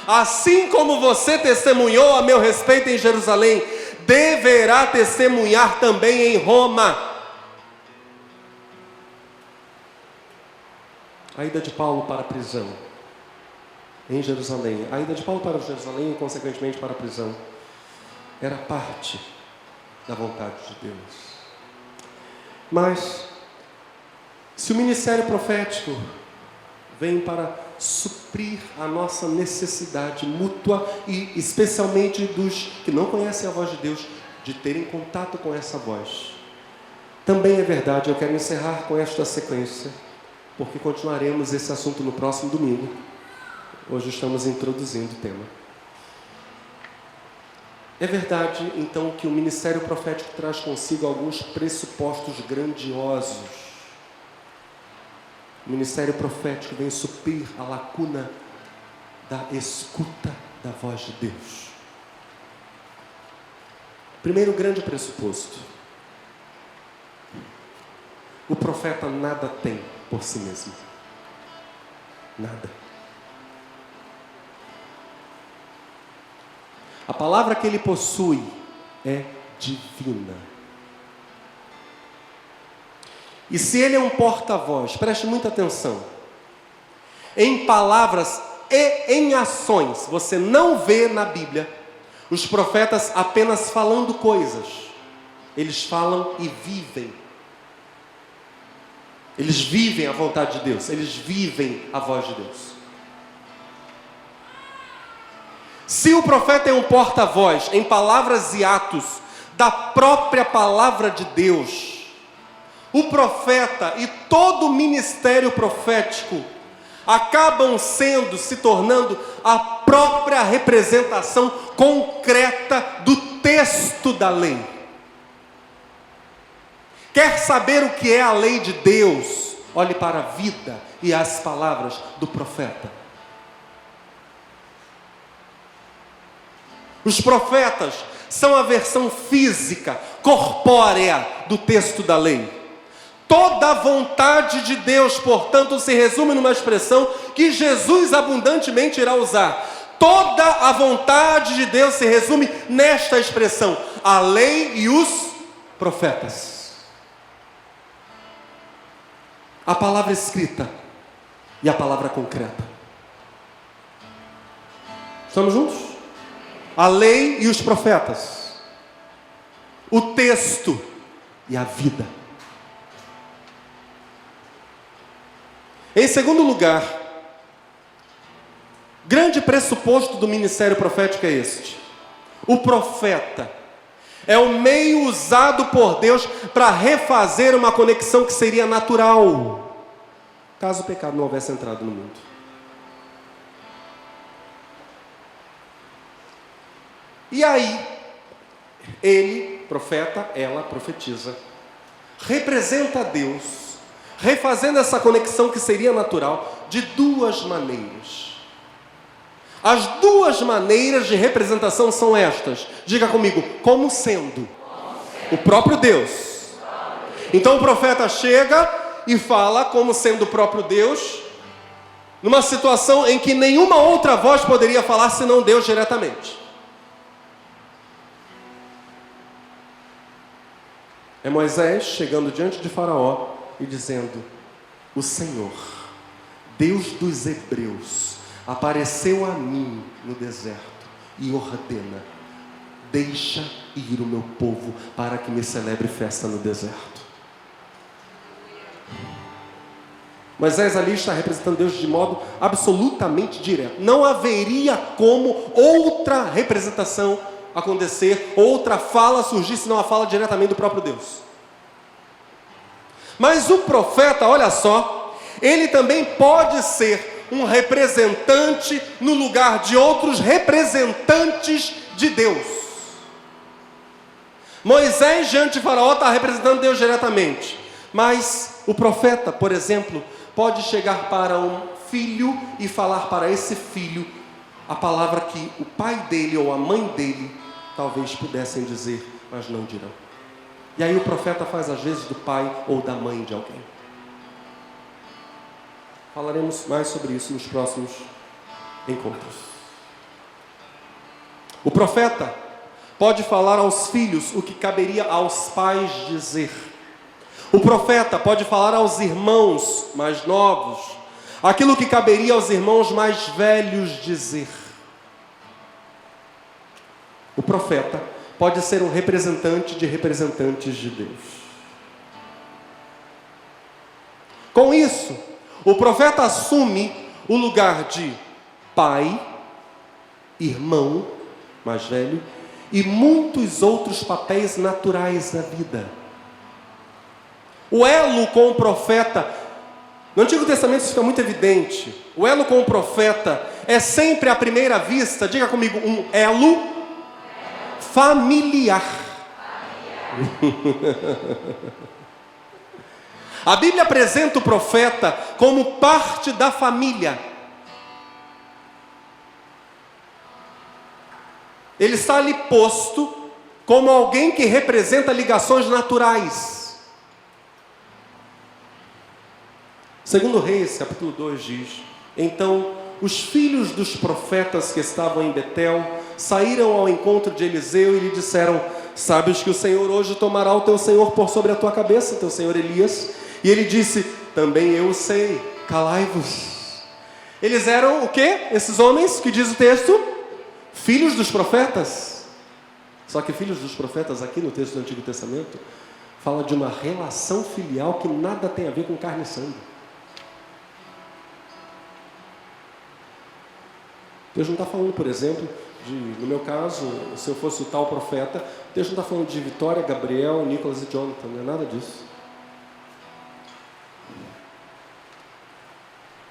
Assim como você testemunhou a meu respeito em Jerusalém, deverá testemunhar também em Roma. A ida de Paulo para a prisão em Jerusalém, a ida de Paulo para Jerusalém e consequentemente para a prisão, era parte da vontade de Deus. Mas, se o ministério profético vem para suprir a nossa necessidade mútua e especialmente dos que não conhecem a voz de Deus, de terem contato com essa voz, também é verdade, eu quero encerrar com esta sequência, porque continuaremos esse assunto no próximo domingo. Hoje estamos introduzindo o tema. É verdade, então, que o ministério profético traz consigo alguns pressupostos grandiosos. O ministério profético vem suprir a lacuna da escuta da voz de Deus. Primeiro grande pressuposto: o profeta nada tem por si mesmo. Nada. A palavra que ele possui é divina. E se ele é um porta-voz, preste muita atenção, em palavras e em ações, você não vê na Bíblia os profetas apenas falando coisas, eles falam e vivem. Eles vivem a vontade de Deus, eles vivem a voz de Deus. Se o profeta é um porta-voz em palavras e atos da própria palavra de Deus, o profeta e todo o ministério profético acabam se tornando a própria representação concreta do texto da lei. Quer saber o que é a lei de Deus? Olhe para a vida e as palavras do profeta. Os profetas são a versão física, corpórea do texto da lei. Toda a vontade de Deus, portanto, se resume numa expressão que Jesus abundantemente irá usar. Toda a vontade de Deus se resume nesta expressão: a lei e os profetas. A palavra escrita e a palavra concreta. Estamos juntos? A lei e os profetas. O texto e a vida. Em segundo lugar, grande pressuposto do ministério profético é este: o profeta é o meio usado por Deus para refazer uma conexão que seria natural, caso o pecado não houvesse entrado no mundo. E aí, ele, profeta, ela, profetiza, representa a Deus, refazendo essa conexão que seria natural, de duas maneiras. As duas maneiras de representação são estas. Diga comigo: como sendo o próprio Deus. Então o profeta chega e fala como sendo o próprio Deus, numa situação em que nenhuma outra voz poderia falar senão Deus diretamente. É Moisés chegando diante de Faraó e dizendo: o Senhor, Deus dos Hebreus, apareceu a mim no deserto e ordena: deixa ir o meu povo para que me celebre festa no deserto. Moisés ali está representando Deus de modo absolutamente direto. Não haveria como outra representação acontecer, outra fala surgir, senão a fala diretamente do próprio Deus. Mas o profeta, olha só, ele também pode ser um representante no lugar de outros representantes de Deus. Moisés diante de Faraó está representando Deus diretamente, mas o profeta, por exemplo, pode chegar para um filho e falar para esse filho a palavra que o pai dele ou a mãe dele talvez pudessem dizer, mas não dirão. E aí o profeta faz às vezes do pai ou da mãe de alguém. Falaremos mais sobre isso nos próximos encontros. O profeta pode falar aos filhos o que caberia aos pais dizer. O profeta pode falar aos irmãos mais novos aquilo que caberia aos irmãos mais velhos dizer. O profeta pode ser um representante de representantes de Deus. Com isso, o profeta assume o lugar de pai, irmão mais velho e muitos outros papéis naturais da vida. O elo com o profeta, no Antigo Testamento isso fica muito evidente. O elo com o profeta é sempre à primeira vista, diga comigo, um elo familiar. A Bíblia apresenta o profeta como parte da família. Ele está ali posto como alguém que representa ligações naturais. Segundo Reis, capítulo 2 diz: então os filhos dos profetas que estavam em Betel saíram ao encontro de Eliseu e lhe disseram: sabes que o Senhor hoje tomará o teu senhor por sobre a tua cabeça, teu senhor Elias? E ele disse: também eu sei, calai-vos. Eles eram o quê? Esses homens, que diz o texto? Filhos dos profetas. Só que filhos dos profetas aqui no texto do Antigo Testamento fala de uma relação filial que nada tem a ver com carne e sangue. Deus não está falando, por exemplo, no meu caso, se eu fosse o tal profeta, Deus não está falando de Vitória, Gabriel, Nicolas e Jonathan, não é nada disso.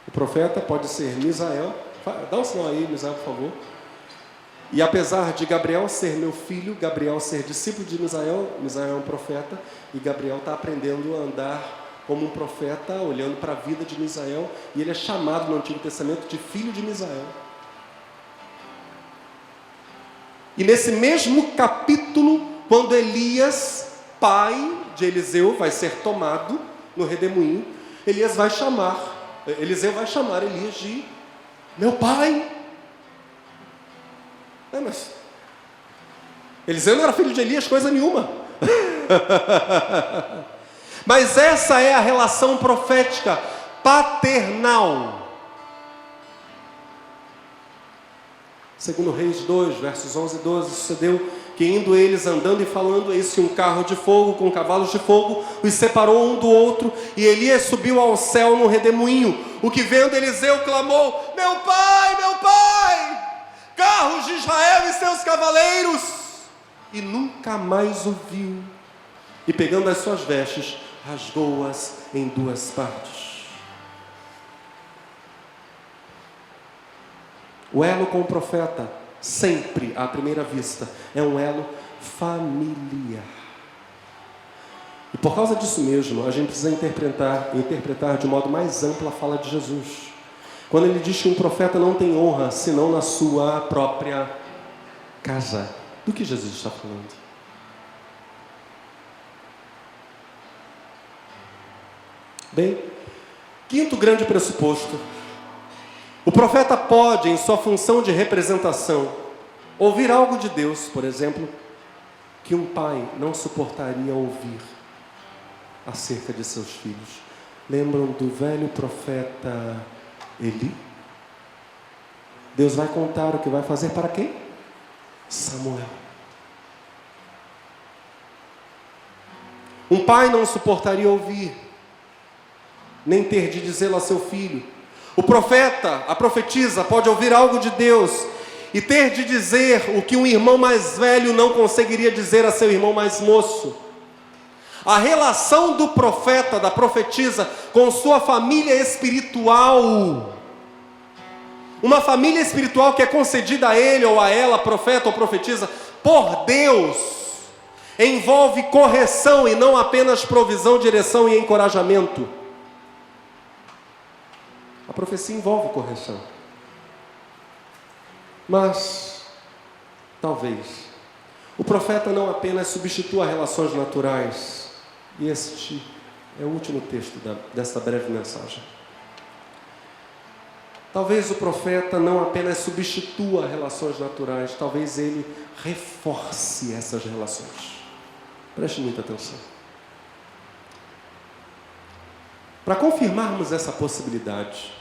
O profeta pode ser Misael. Dá um sinal aí, Misael, por favor. E apesar de Gabriel ser meu filho, Gabriel ser discípulo de Misael, Misael é um profeta, e Gabriel está aprendendo a andar como um profeta, olhando para a vida de Misael, e ele é chamado no Antigo Testamento de filho de Misael. E nesse mesmo capítulo, quando Elias, pai de Eliseu, vai ser tomado no redemoinho, Eliseu vai chamar Elias de meu pai. Mas Eliseu não era filho de Elias, coisa nenhuma. Mas essa é a relação profética paternal. Segundo Reis 2, versos 11 e 12, sucedeu que indo eles andando e falando, eis que um carro de fogo com cavalos de fogo os separou um do outro, e Elias subiu ao céu no redemoinho, o que vendo Eliseu clamou, meu pai, carros de Israel e seus cavaleiros, e nunca mais o viu, e pegando as suas vestes, rasgou-as em duas partes. O elo com o profeta, sempre, à primeira vista, é um elo familiar. E por causa disso mesmo, a gente precisa interpretar de modo mais amplo a fala de Jesus. Quando ele diz que um profeta não tem honra, senão na sua própria casa. Do que Jesus está falando? Bem, quinto grande pressuposto. O profeta pode, em sua função de representação, ouvir algo de Deus, por exemplo, que um pai não suportaria ouvir acerca de seus filhos. Lembram do velho profeta Eli? Deus vai contar o que vai fazer para quem? Samuel. Um pai não suportaria ouvir, nem ter de dizê-lo a seu filho. O profeta, a profetisa, pode ouvir algo de Deus e ter de dizer o que um irmão mais velho não conseguiria dizer a seu irmão mais moço. A relação do profeta, da profetisa, com sua família espiritual, uma família espiritual que é concedida a ele ou a ela, profeta ou profetisa, por Deus, envolve correção e não apenas provisão, direção e encorajamento. A profecia envolve correção. Mas, talvez, o profeta não apenas substitua relações naturais. E este é o último texto desta breve mensagem. Talvez o profeta não apenas substitua relações naturais, talvez ele reforce essas relações. Preste muita atenção. Para confirmarmos essa possibilidade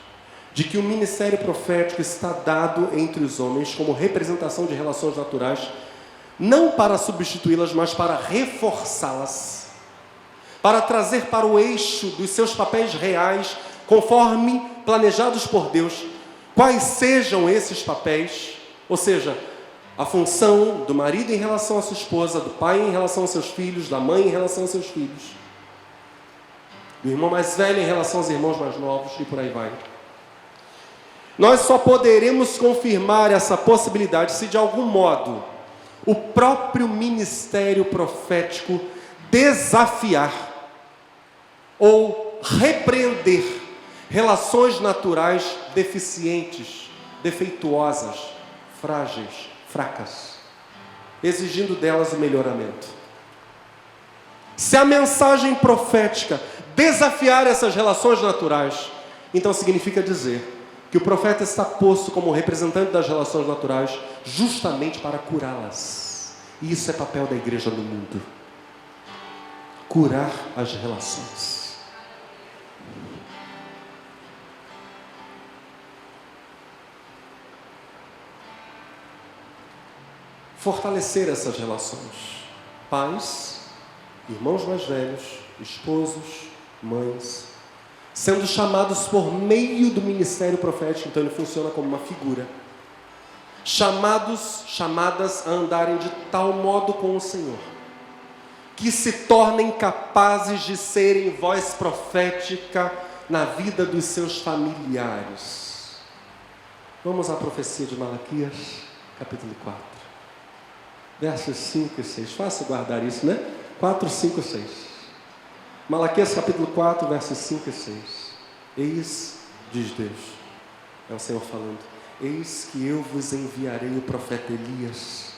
de que o ministério profético está dado entre os homens como representação de relações naturais, não para substituí-las, mas para reforçá-las, para trazer para o eixo dos seus papéis reais, conforme planejados por Deus, quais sejam esses papéis, ou seja, a função do marido em relação à sua esposa, do pai em relação aos seus filhos, da mãe em relação aos seus filhos, do irmão mais velho em relação aos irmãos mais novos, e por aí vai. Nós só poderemos confirmar essa possibilidade se de algum modo o próprio ministério profético desafiar ou repreender relações naturais deficientes, defeituosas, frágeis, fracas, exigindo delas o melhoramento. Se a mensagem profética desafiar essas relações naturais, então significa dizer que o profeta está posto como representante das relações naturais justamente para curá-las. E isso é papel da igreja no mundo. Curar as relações. Fortalecer essas relações. Pais irmãos mais velhos, esposos, mães, sendo chamados por meio do ministério profético, então ele funciona como uma figura, chamadas a andarem de tal modo com o Senhor, que se tornem capazes de serem voz profética na vida dos seus familiares. Vamos à profecia de Malaquias, capítulo 4, versos 5 e 6. Fácil guardar isso, né? 4, 5 e 6. Malaquias capítulo 4, versos 5 e 6. Eis, diz Deus, é o Senhor falando, eis que eu vos enviarei o profeta Elias,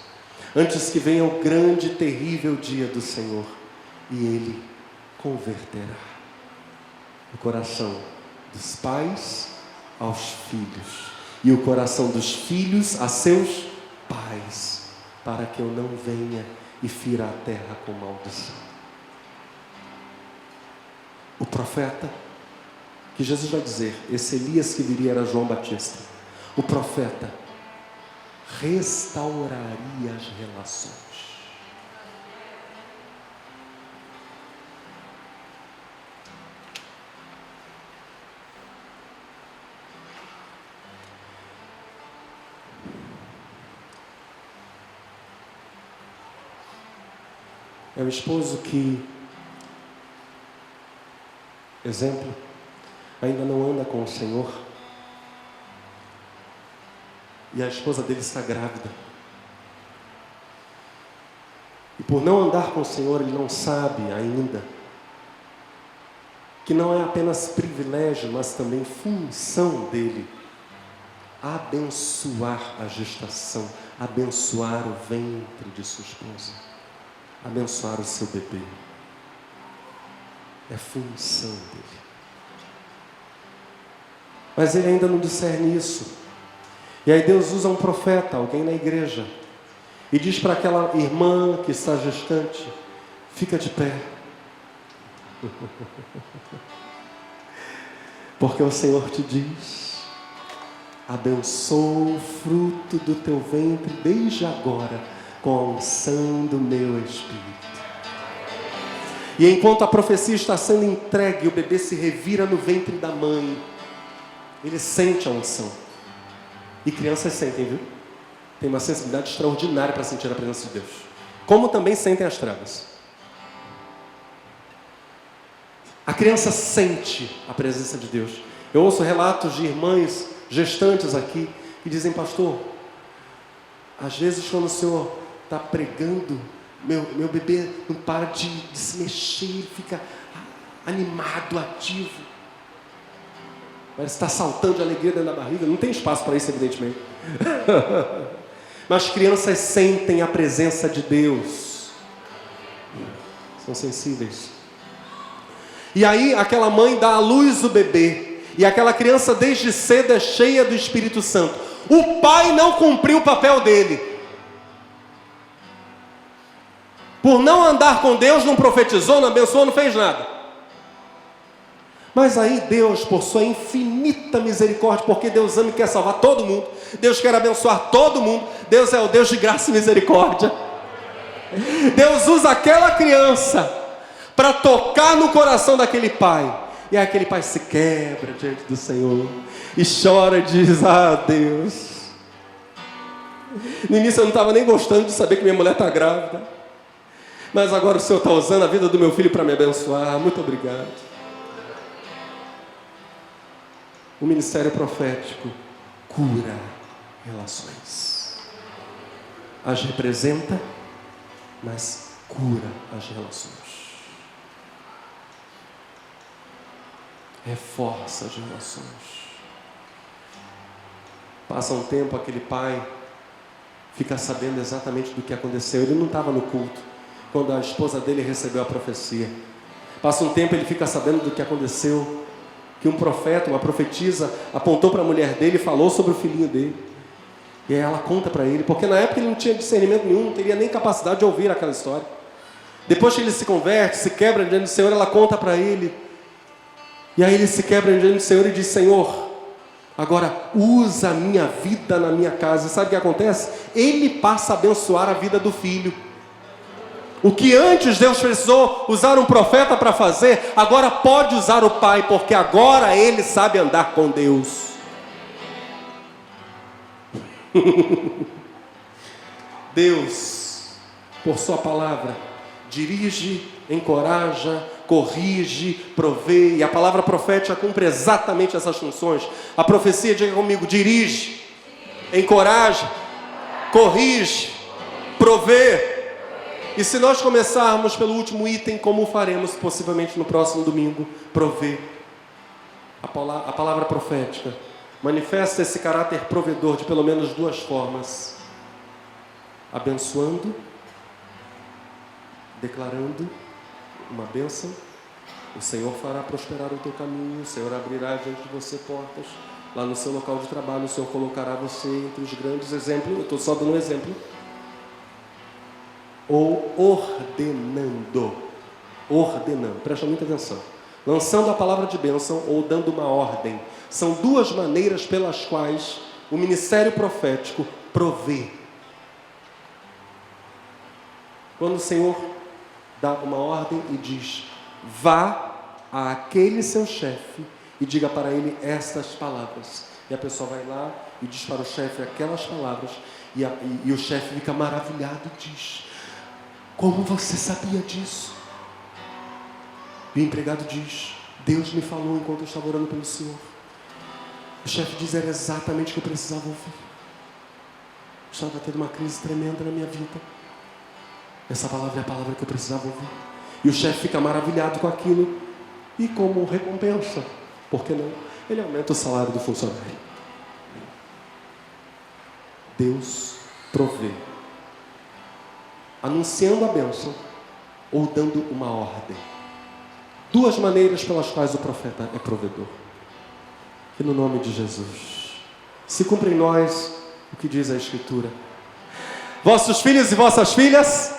antes que venha o grande e terrível dia do Senhor, e ele converterá o coração dos pais aos filhos, e o coração dos filhos a seus pais, para que eu não venha e fira a terra com maldição. O profeta, que Jesus vai dizer, esse Elias que viria era João Batista, o profeta restauraria as relações. É o esposo que, exemplo, ainda não anda com o Senhor, e a esposa dele está grávida, e por não andar com o Senhor, ele não sabe ainda que não é apenas privilégio, mas também função dele abençoar a gestação, abençoar o ventre de sua esposa, abençoar o seu bebê. É função dele. Mas ele ainda não discerne isso. E aí Deus usa um profeta, alguém na igreja, e diz para aquela irmã que está gestante, fica de pé. Porque o Senhor te diz, abençoo o fruto do teu ventre desde agora, com a unção do meu Espírito. E enquanto a profecia está sendo entregue, o bebê se revira no ventre da mãe, ele sente a unção. E crianças sentem, viu? Tem uma sensibilidade extraordinária para sentir a presença de Deus. Como também sentem as trevas. A criança sente a presença de Deus. Eu ouço relatos de irmãs gestantes aqui, que dizem, pastor, às vezes quando o senhor está pregando, meu bebê não para de se mexer, ele fica animado, ativo. Parece que está saltando de alegria dentro da barriga. Não tem espaço para isso, evidentemente. Mas crianças sentem a presença de Deus. São sensíveis. E aí aquela mãe dá à luz o bebê. E aquela criança desde cedo é cheia do Espírito Santo. O pai não cumpriu o papel dele. Por não andar com Deus, não profetizou, não abençoou, não fez nada. Mas aí Deus, por sua infinita misericórdia, porque Deus ama e quer salvar todo mundo, Deus quer abençoar todo mundo, Deus é o Deus de graça e misericórdia. Deus usa aquela criança para tocar no coração daquele pai. E aí aquele pai se quebra diante do Senhor e chora e diz, Deus, no início eu não estava nem gostando de saber que minha mulher está grávida, mas agora o Senhor está usando a vida do meu filho para me abençoar, muito obrigado. O ministério profético cura relações. As representa, mas cura as relações. Reforça as relações. Passa um tempo, aquele pai fica sabendo exatamente do que aconteceu. Ele não estava no culto quando a esposa dele recebeu a profecia. Passa um tempo, ele fica sabendo do que aconteceu, que um profeta, uma profetisa, apontou para a mulher dele e falou sobre o filhinho dele. E aí ela conta para ele, porque na época ele não tinha discernimento nenhum, não teria nem capacidade de ouvir aquela história. Depois que ele se converte, se quebra diante do Senhor, ela conta para ele. E aí ele se quebra diante do Senhor e diz, Senhor, agora usa a minha vida na minha casa. E sabe o que acontece? Ele passa a abençoar a vida do filho. O que antes Deus precisou usar um profeta para fazer, agora pode usar o pai, porque agora ele sabe andar com Deus. Deus, por sua palavra, dirige, encoraja, corrige, provê, e a palavra profética cumpre exatamente essas funções. A profecia, diga comigo, dirige, encoraja, corrige, provê. E se nós começarmos pelo último item, como faremos possivelmente no próximo domingo? Provê. A palavra profética manifesta esse caráter provedor de pelo menos duas formas: abençoando, declarando uma bênção. O Senhor fará prosperar o teu caminho, o Senhor abrirá diante de você portas. Lá no seu local de trabalho, o Senhor colocará você entre os grandes exemplos. Eu estou só dando um exemplo. Ou ordenando, presta muita atenção, lançando a palavra de bênção ou dando uma ordem. São duas maneiras pelas quais o ministério profético provê. Quando o Senhor dá uma ordem e diz: vá àquele seu chefe e diga para ele estas palavras, e a pessoa vai lá e diz para o chefe aquelas palavras, e o chefe fica maravilhado e diz: como você sabia disso? E o empregado diz: Deus me falou enquanto eu estava orando pelo Senhor. O chefe diz: era exatamente o que eu precisava ouvir. Eu estava tendo uma crise tremenda na minha vida. Essa palavra é a palavra que eu precisava ouvir. E o chefe fica maravilhado com aquilo. E como recompensa, por que não? Ele aumenta o salário do funcionário. Deus provê, anunciando a bênção ou dando uma ordem. Duas maneiras pelas quais o profeta é provedor. Que no nome de Jesus se cumpra em nós o que diz a Escritura: vossos filhos e vossas filhas,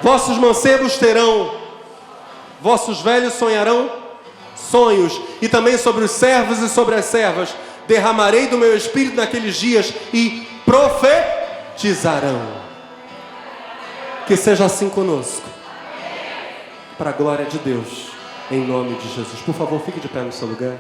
vossos mancebos terão, vossos velhos sonharão sonhos, e também sobre os servos e sobre as servas derramarei do meu espírito naqueles dias, e profetizarão. Que seja assim conosco, para a glória de Deus, em nome de Jesus. Por favor, fique de pé no seu lugar.